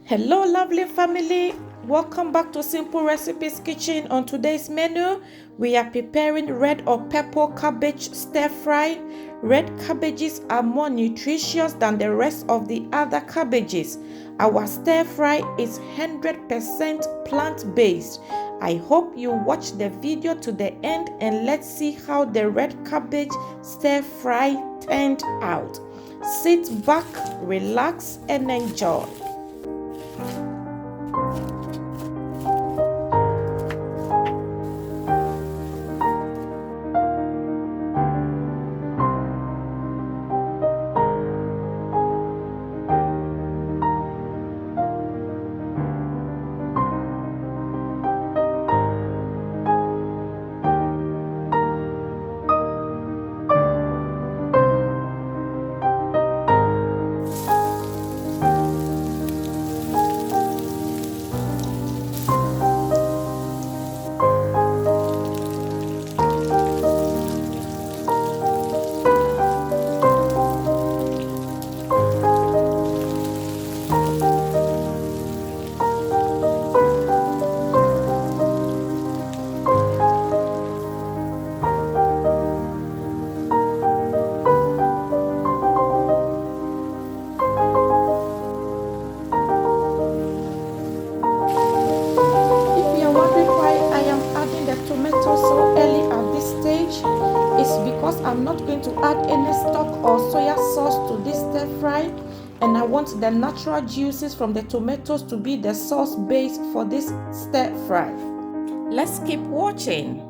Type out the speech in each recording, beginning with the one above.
Hello lovely family, welcome back to Simple Recipes Kitchen. On today's menu we are preparing red or purple cabbage stir fry. Red cabbages are more nutritious than the rest of the other cabbages. Our stir fry is 100% plant-based. I hope you watch the video to the end and let's see how the red cabbage stir fry turned out. Sit back, relax and enjoy. Because I'm not going to add any stock or soya sauce to this stir fry, and I want the natural juices from the tomatoes to be the sauce base for this stir fry. Let's keep watching.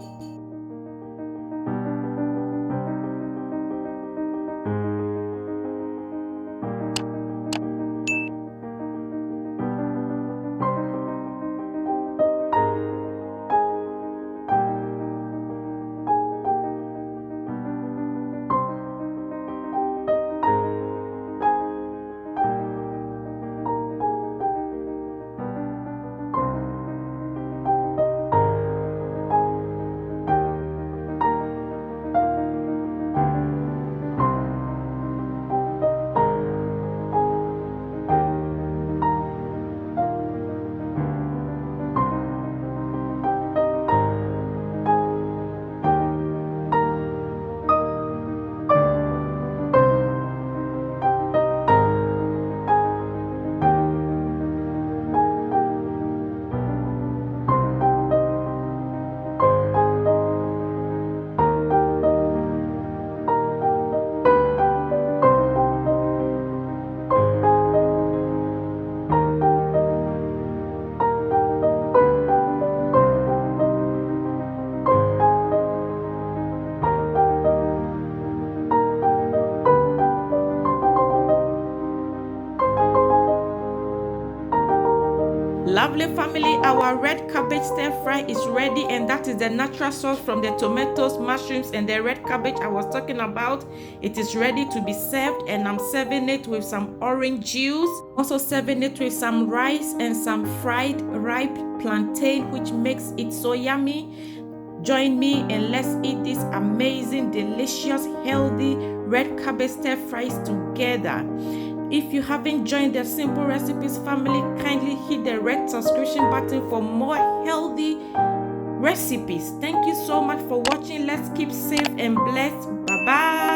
Lovely family, our red cabbage stir fry is ready, and that is the natural sauce from the tomatoes, mushrooms and the red cabbage I was talking about. It is ready to be served, and I'm serving it with some orange juice. Also serving it with some rice and some fried ripe plantain, which makes it so yummy. Join me and let's eat this amazing, delicious, healthy red cabbage stir fries together. If you haven't joined the Simple Recipes family, kindly hit the red subscription button for more healthy recipes. Thank you so much for watching. Let's keep safe and blessed. Bye bye.